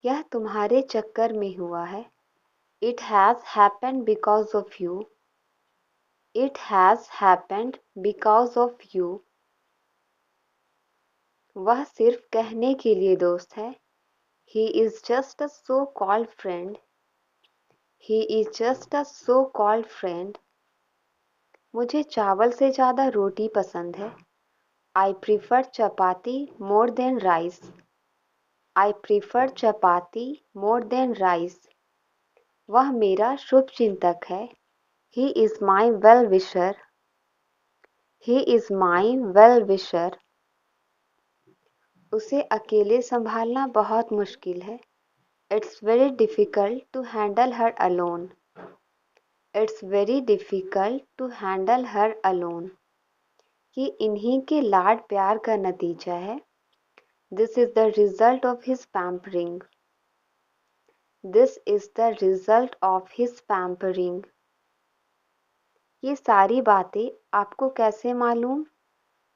यह तुम्हारे चक्कर में हुआ है। It has happened because of you. It has happened because of you. वह सिर्फ कहने के लिए दोस्त है। He is just a so-called friend. He is just a so-called friend. मुझे चावल से ज़्यादा रोटी पसंद है। I prefer chapati more than rice. I prefer chapati more than rice. वह मेरा शुभ चिंतक है। He is my well-wisher. He is my well-wisher. उसे अकेले संभालना बहुत मुश्किल है। It's very difficult to handle her alone. It's very difficult to handle her alone. ये इन्हीं के लाड प्यार का नतीजा है। This is the result of his pampering. This is the result of his pampering. ये सारी बातें आपको कैसे मालूम?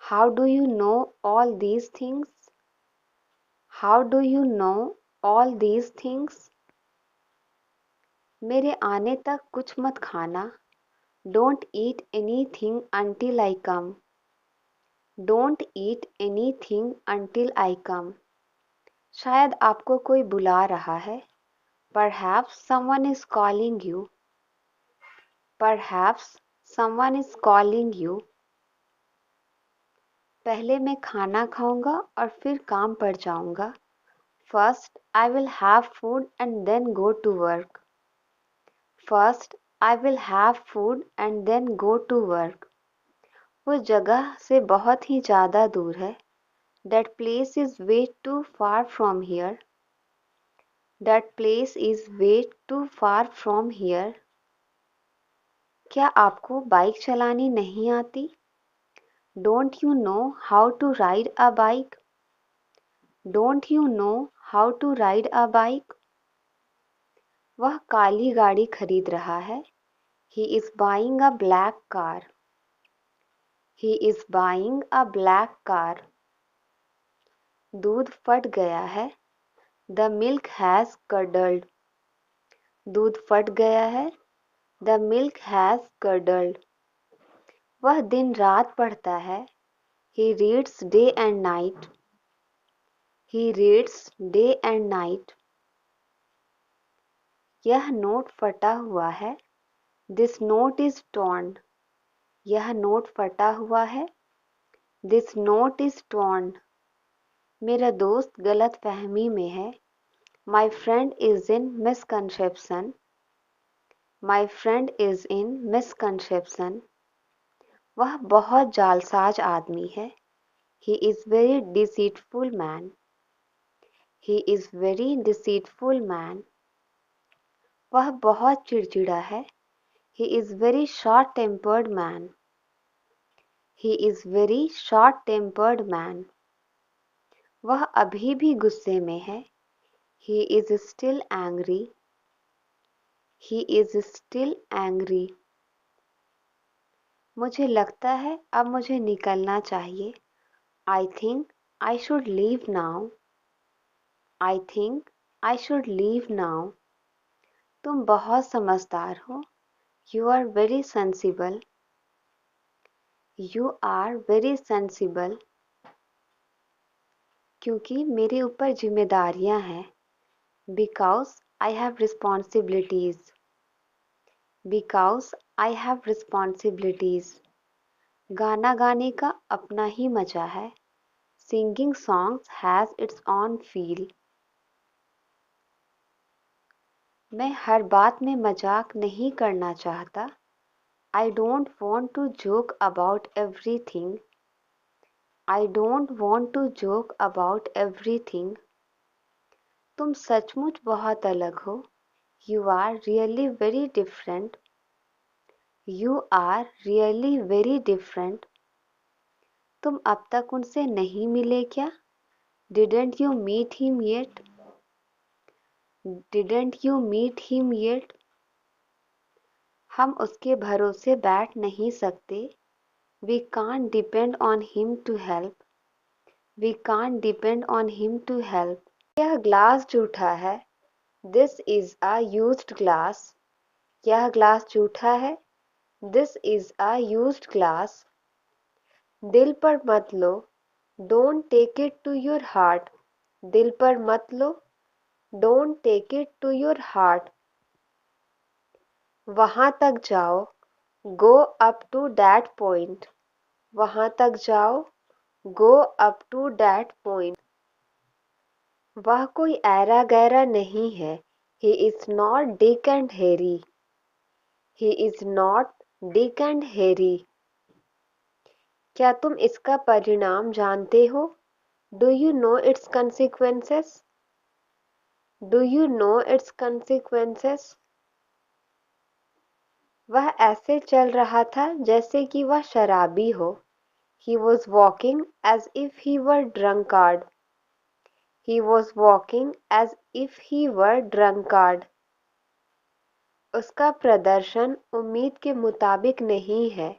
How do you know all these things? How do you know all these things? मेरे आने तक कुछ मत खाना। Don't eat anything until I come. Don't eat anything until I come. शायद आपको कोई बुला रहा है। Perhaps someone is calling you. Perhaps someone is calling you. पहले मैं खाना खाऊंगा और फिर काम पर जाऊंगा। First, I will have food and then go to work. First, I will have food and then go to work. वो जगह से बहुत ही ज़्यादा दूर है। That place is way too far from here. That place is way too far from here. क्या आपको bike चलानी नहीं आती? Don't you know how to ride a bike? Don't you know how to ride a bike? वह काली गाड़ी खरीद रहा है। He is buying a black car. He is buying a black car. दूध फट गया है। The milk has curdled. दूध फट गया है। The milk has curdled. वह दिन रात पढ़ता है। He reads day and night. He reads day and night. यह नोट फटा हुआ है। This note is torn. यह नोट फटा हुआ है। This note is torn. मेरा दोस्त गलत फहमी में है। My friend is in misconception. My friend is in misconception. वह बहुत जालसाज आदमी है। He is very deceitful man. He is very deceitful man. वह बहुत चिड़चिड़ा है। He is very short-tempered man. He is very short-tempered man. वह अभी भी गुस्से में है। He is still angry. He is still angry. मुझे लगता है अब मुझे निकलना चाहिए। I think I should leave now. I think I should leave now. तुम बहुत समझदार हो। You are very sensible. You are very sensible. क्योंकि मेरे ऊपर जिम्मेदारियां हैं। Because I have responsibilities. Because I have responsibilities. गाना गाने का अपना ही मजा है। Singing songs has its own feel. मैं हर बात में मजाक नहीं करना चाहता। I don't want to joke about everything. I don't want to joke about everything. तुम सचमुच बहुत अलग हो। You are really very different. You are really very different. तुम अब तक उनसे नहीं मिले क्या? Didn't you meet him yet? Didn't you meet him yet? हम उसके भरोसे बैठ नहीं सकते। We can't depend on him to help. We can't depend on him to help. यह ग्लास जूठा है। This is a used glass. यह ग्लास जूठा है। This is a used glass. दिल पर मत लो। Don't take it to your heart. दिल पर मत लो। Don't take it to your heart. वहां तक जाओ। Go up to that point. वहां तक जाओ। Go up to that point. वह कोई ऐरा गैरा नहीं है। He is not Dick and Harry. He is not Dick and Harry. क्या तुम इसका परिणाम जानते हो? Do you know it's consequences? Do you know it's consequences? वह ऐसे चल रहा था जैसे कि वह शराबी हो। He was walking as if he were drunkard. He was walking as if he were drunkard. उसका प्रदर्शन उम्मीद के मुताबिक नहीं है।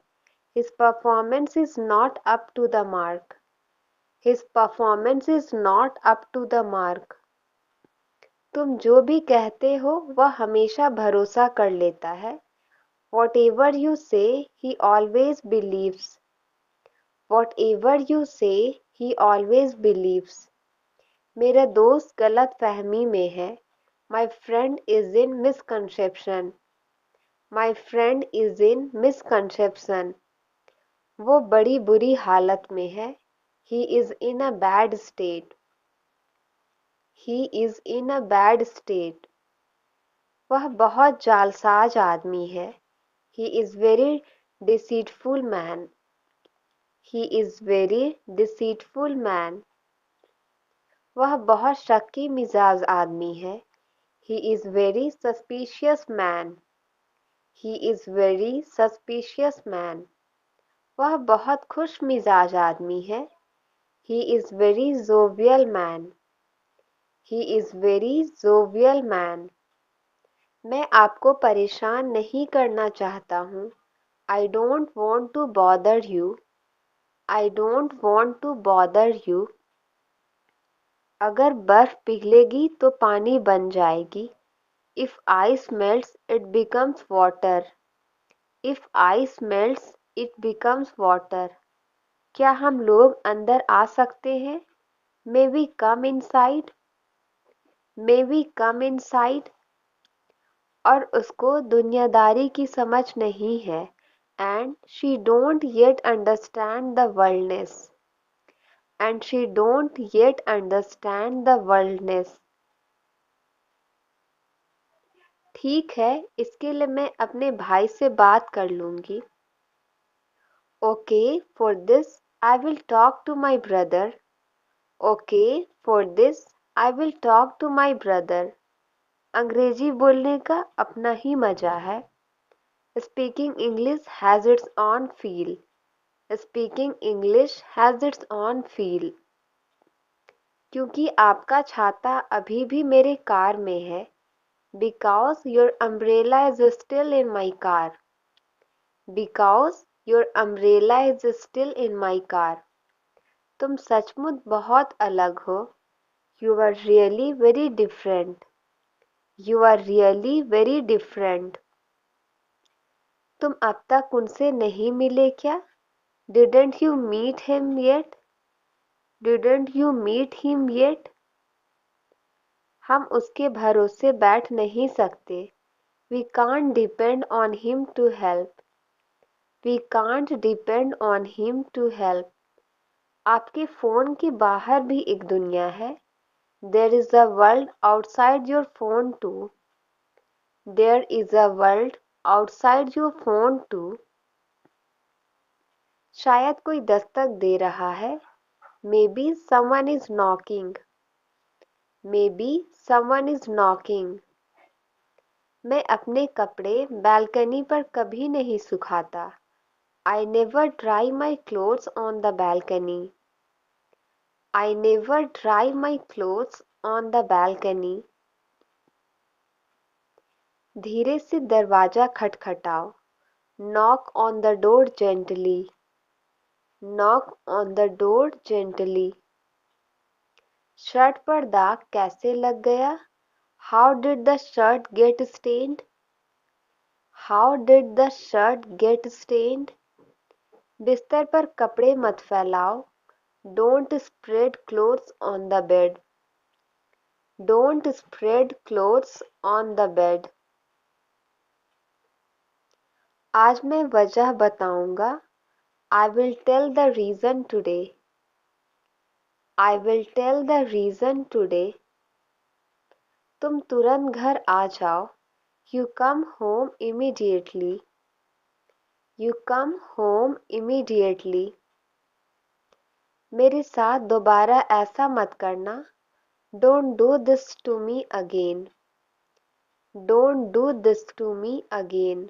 His performance is not up to the mark. His performance is not up to the mark. तुम जो भी कहते हो वह हमेशा भरोसा कर लेता है। Whatever you say, he always believes. Whatever you say, he always believes. मेरा दोस्त गलत फहमी में है। My friend is in misconception. My friend is in misconception. वो बड़ी बुरी हालत में है। He is in a bad state. He is in a bad state. वह बहुत जालसाज आदमी है। He is very deceitful man. He is very deceitful man. वह बहुत शक्की मिजाज आदमी है। He is very suspicious man. He is very suspicious man. वह बहुत खुश मिजाज आदमी है। He is very jovial man. He is very jovial man. मैं आपको परेशान नहीं करना चाहता हूँ। I don't want to bother you. I don't want to bother you. अगर बर्फ पिघलेगी तो पानी बन जाएगी। If ice melts, it becomes water. If ice melts, it becomes water. क्या हम लोग अंदर आ सकते हैं? May we come inside? May we come inside? और उसको दुनियादारी की समझ नहीं है। And she don't yet understand the worldness. And she don't yet understand the worldness. ठीक है, इसके लिए मैं अपने भाई से बात कर लूँगी। Okay, for this I will talk to my brother. Okay, for this I will talk to my brother. अंग्रेजी बोलने का अपना ही मजा है। Speaking English has its own feel. Speaking English has its own feel. क्योंकि आपका छाता अभी भी मेरे कार में है। Because your umbrella is still in my car. Because your umbrella is still in my car. तुम सचमुच बहुत अलग हो। You are really very different. You are really very different. तुम अब तक उनसे नहीं मिले क्या? Didn't you meet him yet? Didn't you meet him yet? हम उसके भरोसे बैठ नहीं सकते। We can't depend on him to help. We can't depend on him to help. आपके फ़ोन के बाहर भी एक दुनिया है। There is a world outside your phone too. There is a world outside your phone too. शायद कोई दस्तक दे रहा है। Maybe someone is knocking. Maybe someone is knocking. मैं अपने कपड़े बालकनी पर कभी नहीं सुखाता। I never dry my clothes on the balcony. I never dry my clothes on the balcony. धीरे से दरवाजा खटखटाओ। Knock on the door gently. Knock on the door gently. Shirt पर दाग कैसे लग गया? How did the shirt get stained? How did the shirt get stained? बिस्तर पर कपड़े मत फैलाओ। Don't spread clothes on the bed. Don't spread clothes on the bed. आज मैं वजह बताऊंगा। I will tell the reason today. I will tell the reason today. तुम तुरंत घर आ जाओ। You come home immediately. You come home immediately. मेरे साथ दोबारा ऐसा मत करना। Don't do this to me again. Don't do this to me again.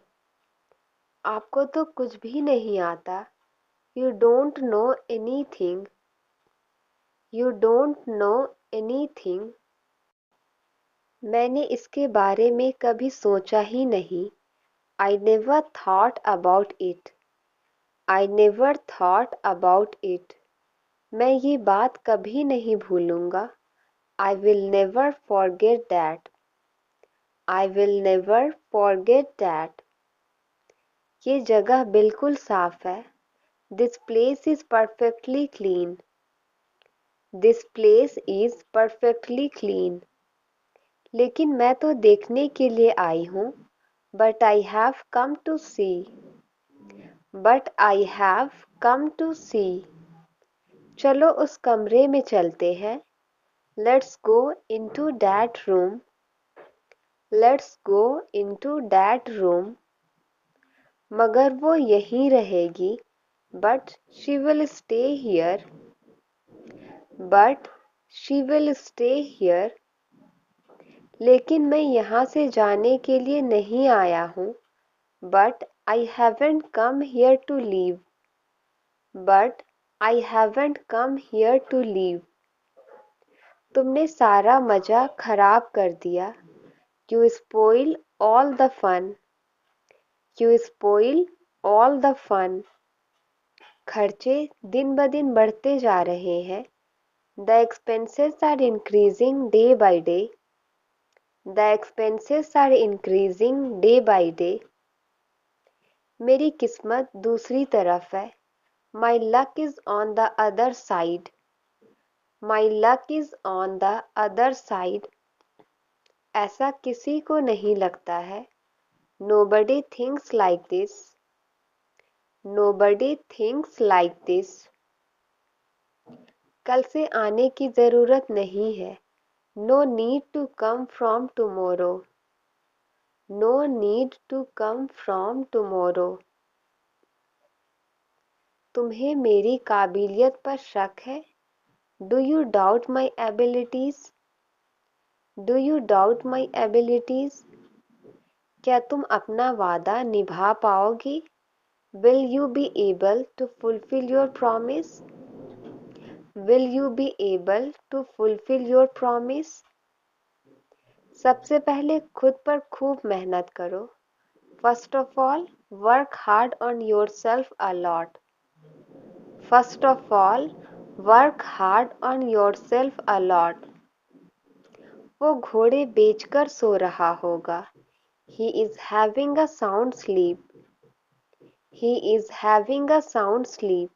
आपको तो कुछ भी नहीं आता। You don't know anything. You don't know anything. मैंने इसके बारे में कभी सोचा ही नहीं। I never thought about it. I never thought about it. मैं ये बात कभी नहीं भूलूंगा। I will never forget that. I will never forget that. ये जगह बिल्कुल साफ है। This place is perfectly clean. This place is perfectly clean. लेकिन मैं तो देखने के लिए आई हूँ। But I have come to see. But I have come to see. चलो उस कमरे में चलते हैं। Let's go into that room. Let's go into that room. मगर वो यहीं रहेगी। But she will stay here. But she will stay here. लेकिन मैं यहाँ से जाने के लिए नहीं आया हूँ। But I haven't come here to leave. But I haven't come here to leave. तुमने सारा मजा खराब कर दिया। You spoil all the fun. You spoil all the fun. खर्चे दिन ब दिन बढ़ते जा रहे हैं। The expenses are increasing day by day. The expenses are increasing day by day. मेरी किस्मत दूसरी तरफ है। My luck is on the other side. My luck is on the other side. ऐसा किसी को नहीं लगता है। Nobody thinks like this. Nobody thinks like this. कल से आने की ज़रूरत नहीं है। No need to come from tomorrow. No need to come from tomorrow. तुम्हें मेरी काबिलियत पर शक है? Do you doubt my abilities? Do you doubt my abilities? क्या तुम अपना वादा निभा पाओगी? Will you be able to fulfill your promise? Will you be able to fulfill your promise? सबसे पहले खुद पर खूब मेहनत करो। First of all, work hard on yourself a lot. First of all, work hard on yourself a lot. वो घोड़े बेचकर सो रहा होगा। He is having a sound sleep. He is having a sound sleep.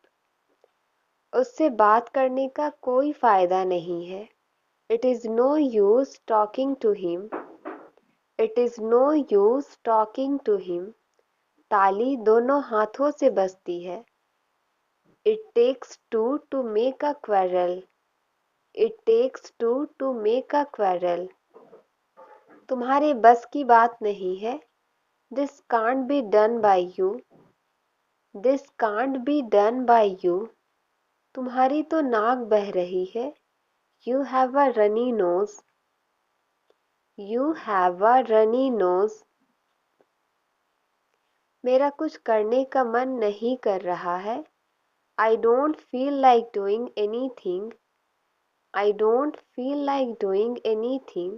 उससे बात करने का कोई फायदा नहीं है। It is no use talking to him. It is no use talking to him. ताली दोनों हाथों से बजती है। It takes two to make a quarrel. It takes two to make a quarrel. तुम्हारे बस की बात नहीं है। This can't be done by you. This can't be done by you. तुम्हारी तो नाक बह रही है। You have a runny nose. You have a runny nose. मेरा कुछ करने का मन नहीं कर रहा है। I don't feel like doing anything. I don't feel like doing anything.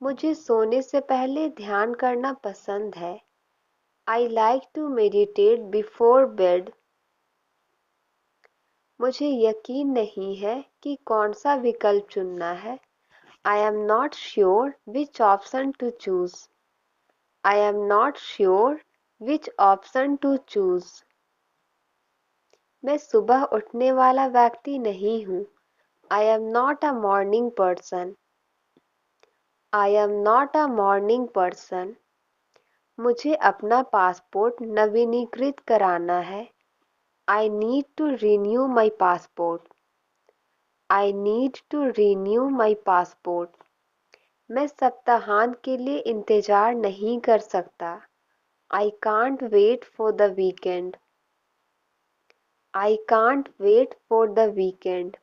मुझे सोने से पहले ध्यान करना पसंद है। I like to meditate before bed. मुझे यकीन नहीं है कि कौन सा विकल्प चुनना है। I am not sure which option to choose. I am not sure which option to choose. मैं सुबह उठने वाला व्यक्ति नहीं हूँ। I am not a morning person. I am not a morning person. मुझे अपना पासपोर्ट नवीनीकृत कराना है। I need to renew my passport. I need to renew my passport. मैं सप्ताहांत के लिए इंतज़ार नहीं कर सकता। I can't wait for the weekend. I can't wait for the weekend.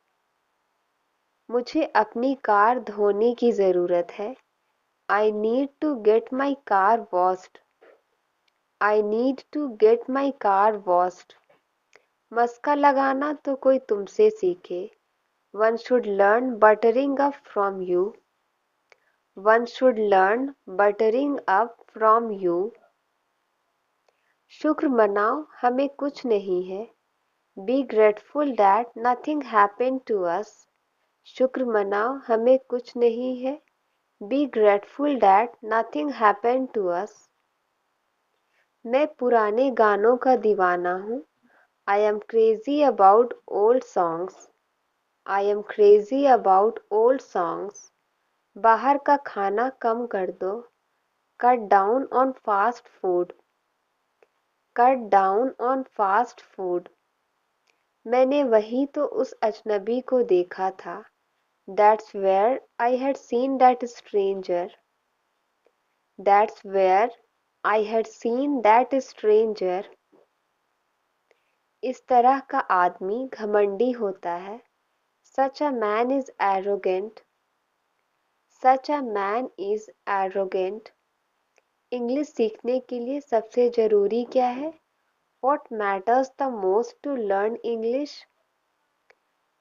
मुझे अपनी कार धोने की ज़रूरत है। I need to get my car washed. I need to get my car washed. मस्का लगाना तो कोई तुमसे सीखे। One should learn buttering up from you. One should learn buttering up from you. शुक्र मनाओ हमें कुछ नहीं है। Be grateful that nothing happened to us. शुक्र मनाओ हमें कुछ नहीं है। Be grateful that nothing happened to us. मैं पुराने गानों का दीवाना हूँ। I am crazy about old songs. I am crazy about old songs. बाहर का खाना कम कर दो। Cut down on fast food. Cut down on fast food. मैंने वहीं तो उस अजनबी को देखा था। That's where I had seen that stranger. That's where I had seen that stranger. इस तरह का आदमी घमंडी होता है। Such a man is arrogant. Such a man is arrogant. English सीखने के लिए सबसे ज़रूरी क्या है? What matters the most to learn English?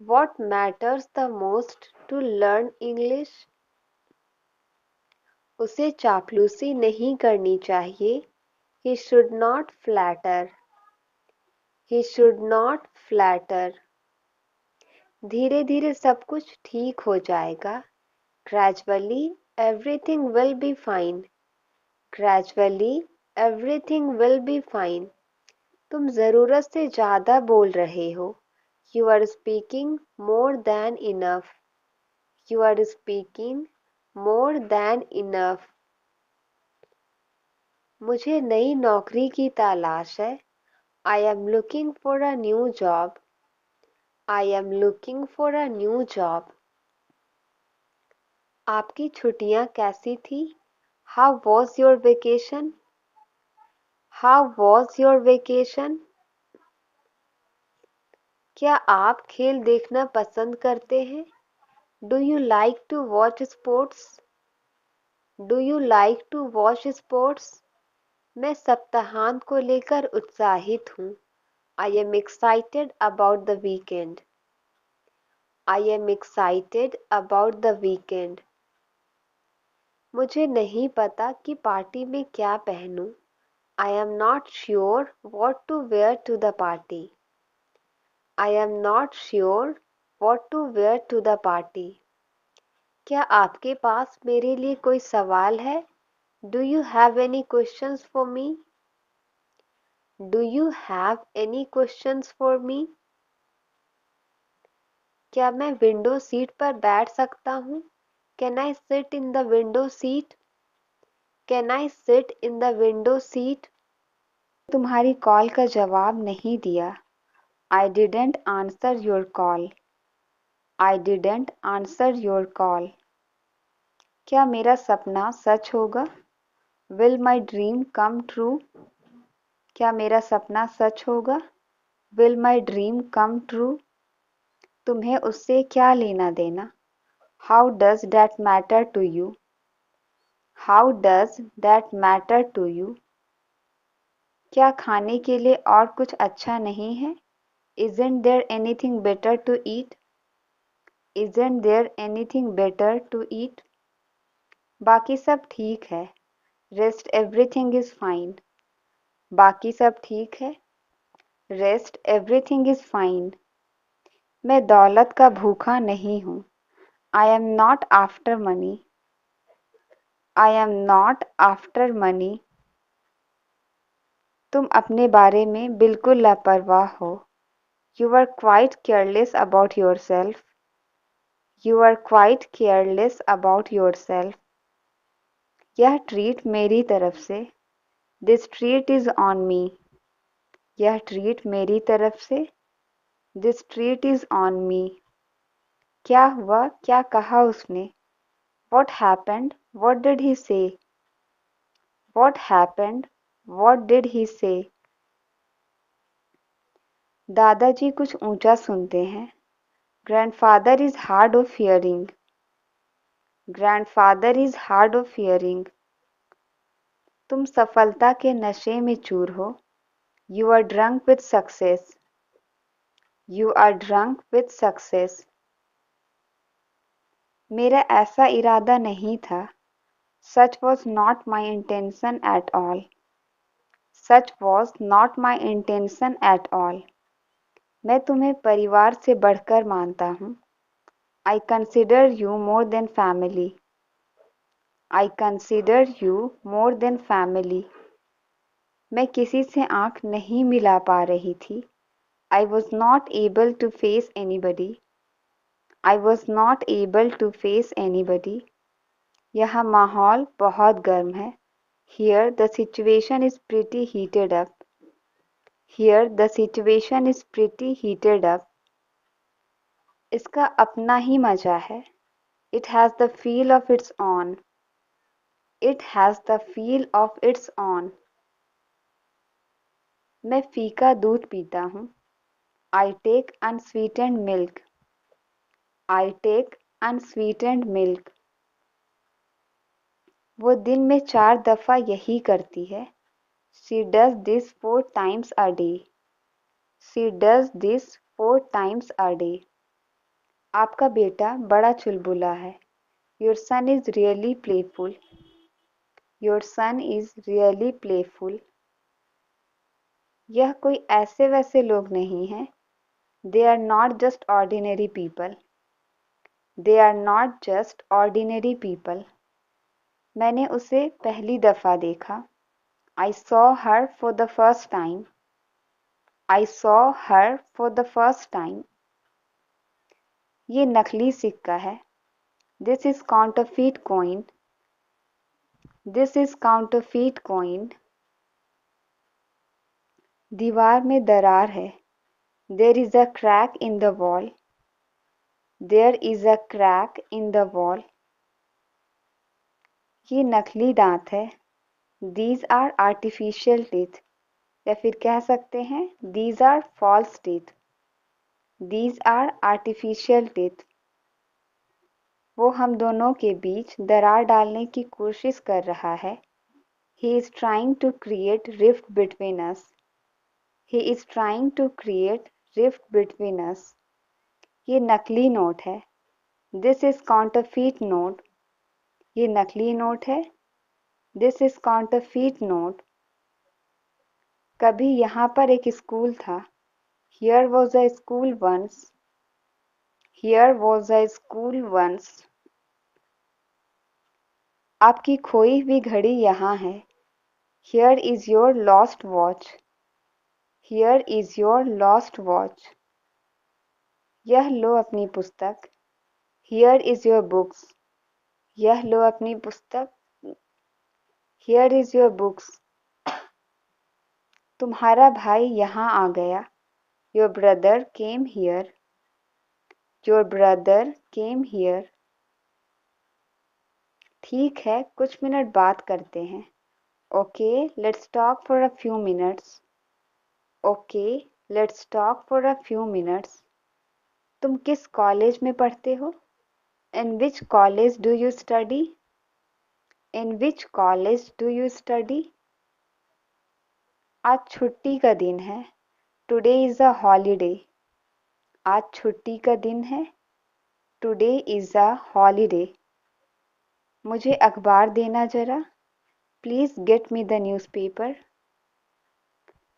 What matters the most to learn English? उसे चापलूसी नहीं करनी चाहिए। He should not flatter. He should not flatter. धीरे धीरे सब कुछ ठीक हो जाएगा। Gradually everything will be fine. Gradually everything will be fine. तुम ज़रूरत से ज़्यादा बोल रहे हो। You are speaking more than enough. You are speaking more than enough. मुझे नई नौकरी की तलाश है। I am looking for a new job. I am looking for a new job. आपकी छुट्टियां कैसी थी? How was your vacation? How was your vacation? क्या आप खेल देखना पसंद करते हैं? Do you like to watch sports? Do you like to watch sports? मैं सप्ताहांत को लेकर उत्साहित हूँ। I am excited about the weekend. I am excited about the weekend. मुझे नहीं पता कि पार्टी में क्या पहनूं। I am not sure what to wear to the party. I am not sure what to wear to the party. क्या आपके पास मेरे लिए कोई सवाल है? Do you have any questions for me? Do you have any questions for me? क्या मैं window seat पर बैठ सकता हूँ? Can I sit in the window seat? Can I sit in the window seat? तुम्हारी कॉल का जवाब नहीं दिया। I didn't answer your call. I didn't answer your call. क्या मेरा सपना सच होगा? Will my dream come true? क्या मेरा सपना सच होगा? Will my dream come true? तुम्हें उससे क्या लेना देना? How does that matter to you? How does that matter to you? क्या खाने के लिए और कुछ अच्छा नहीं है? Isn't there anything better to eat? Isn't there anything better to eat? बाकी सब ठीक है। Rest everything is fine. बाकी सब ठीक है। Rest everything is fine. मैं दौलत का भूखा नहीं हूँ। I am not after money. I am not after money. तुम अपने बारे में बिल्कुल लापरवाह हो। You are quite careless about yourself. You are quite careless about yourself. यह ट्रीट मेरी तरफ से। This treat is on me. यह ट्रीट मेरी तरफ से। This treat is on me. क्या हुआ, क्या कहा उसने? What happened? What did he say? What happened? What did he say? दादाजी कुछ ऊंचा सुनते हैं। Grandfather is hard of hearing. Grandfather is hard of hearing. तुम सफलता के नशे में चूर हो। You are drunk with success. You are drunk with success. मेरा ऐसा इरादा नहीं था। Such was not my intention at all. Such was not my intention at all. मैं तुम्हें परिवार से बढ़कर मानता हूँ। I consider you more than family. I consider you more than family. मैं किसी से आँख नहीं मिला पा रही थी। I was not able to face anybody. I was not able to face anybody. यहाँ माहौल बहुत गर्म है। Here the situation is pretty heated up. Here the situation is pretty heated up. इसका अपना ही मजा है। It has the feel of its own. It has the feel of its own. मैं फीका दूध पीता हूँ। I take unsweetened milk. I take unsweetened milk. वो दिन में 4 दफ़ा यही करती है। She does this 4 times a day. She does this 4 times a day. आपका बेटा बड़ा चुलबुला है। Your son is really playful. Your son is really playful. यह कोई ऐसे वैसे लोग नहीं हैं। They are not just ordinary people. They are not just ordinary people. मैंने उसे पहली दफ़ा देखा। I saw her for the first time. I saw her for the first time. ये नकली सिक्का है। This is counterfeit coin. This is counterfeit coin. दीवार में दरार है। There is a crack in the wall. There is a crack in the wall. ये नकली दांत है। These are artificial teeth. या फिर कह सकते हैं These are false teeth. These are artificial teeth. वो हम दोनों के बीच दरार डालने की कोशिश कर रहा है। He is trying to create rift between us. He is trying to create rift between us. ये नकली नोट है। This is counterfeit note. ये नकली नोट है। This is counterfeit note. कभी यहाँ पर एक स्कूल था। Here was a school once. Here was a school once. आपकी खोई हुई घड़ी यहाँ है। Here is your lost watch. Here is your lost watch. यह लो अपनी पुस्तक। Here is your books. यह लो अपनी पुस्तक। Here is your books. तुम्हारा भाई यहाँ आ गया। Your brother came here. Your brother came here. ठीक है, कुछ मिनट बात करते हैं। Okay, let's talk for a few minutes. Okay, let's talk for a few minutes. तुम किस कॉलेज में पढ़ते हो? In which college do you study? In which college do you study? आज छुट्टी का दिन है। Today is a holiday. आज छुट्टी का दिन है। Today is a holiday. मुझे अखबार देना जरा। Please get me the newspaper.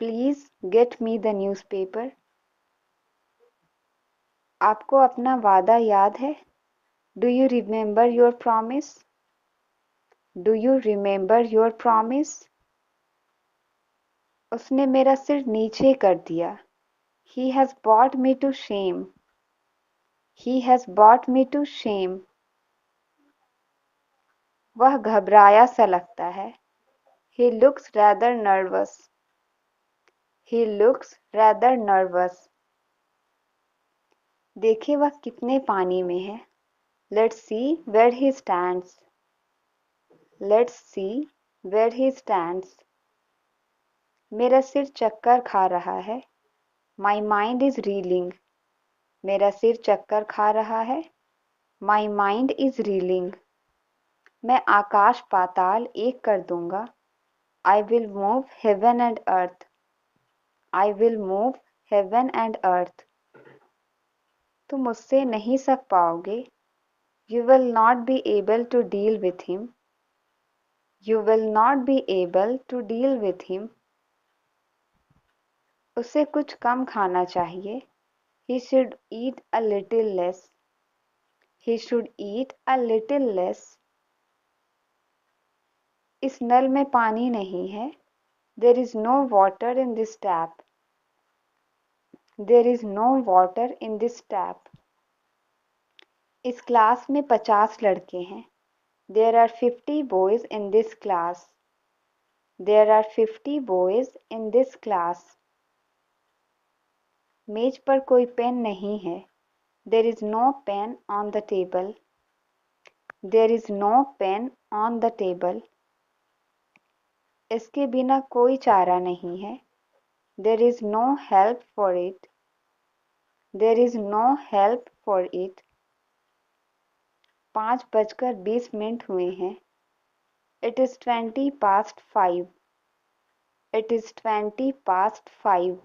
Please get me the newspaper. आपको अपना वादा याद है? Do you remember your promise? Do you remember your promise? उसने मेरा सिर नीचे कर दिया। He has brought me to shame. He has brought me to shame. वह घबराया सा लगता है। He looks rather nervous. He looks rather nervous. देखें वह कितने पानी में है। Let's see where he stands. Let's see where he stands. मेरा सिर चक्कर खा रहा है। My mind is reeling. मेरा सिर चक्कर खा रहा है। My mind is reeling. मैं आकाश पाताल एक कर दूंगा। I will move heaven and earth. I will move heaven and earth. तुम उससे नहीं सक पाओगे। You will not be able to deal with him. You will not be able to deal with him. उसे कुछ कम खाना चाहिए। He should eat a little less. He should eat a little less. इस नल में पानी नहीं है। There is no water in this tap. There is no water in this tap. इस क्लास में 50 लड़के हैं। There are 50 boys in this class. There are 50 boys in this class. मेज पर कोई पेन नहीं है। There is no pen on the table. There is no pen on the table. इसके बिना कोई चारा नहीं है। There is no help for it. There is no help for it. 5:20 हुए हैं। It is 20 past 5. It is 20 past 5.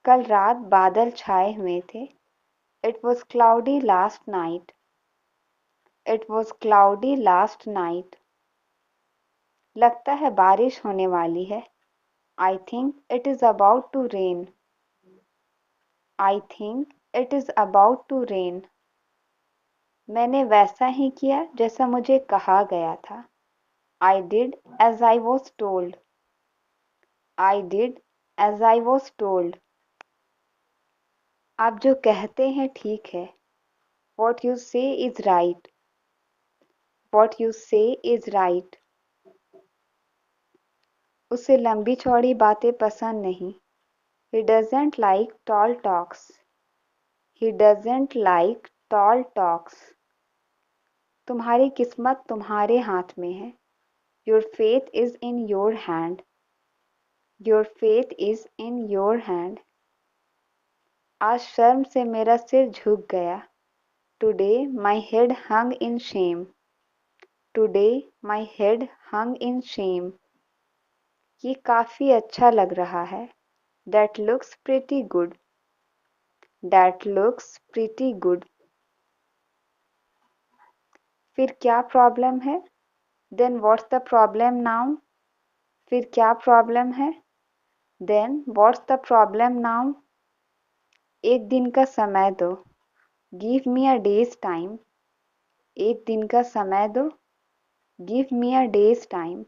कल रात बादल छाए हुए थे। It was cloudy last night. It was cloudy last night. लगता है बारिश होने वाली है। I think it is about to rain. I think it is about to rain. मैंने वैसा ही किया जैसा मुझे कहा गया था। I did as I was told. I did as I was told. आप जो कहते हैं ठीक है। What you say is right. What you say is right. उसे लंबी चौड़ी बातें पसंद नहीं। He doesn't like tall talks. He doesn't like tall talks. तुम्हारी किस्मत तुम्हारे हाथ में है। Your fate is in your hand. Your fate is in your hand. आज शर्म से मेरा सिर झुक गया। Today my head hung in shame. Today my head hung in shame. ये काफी अच्छा लग रहा है। That looks pretty good. That looks pretty good. फिर क्या प्रॉब्लम है? Then what's the problem now? फिर क्या प्रॉब्लम है? Then what's the problem now? एक दिन का समय दो। Give me a day's time. एक दिन का समय दो। Give me a day's time.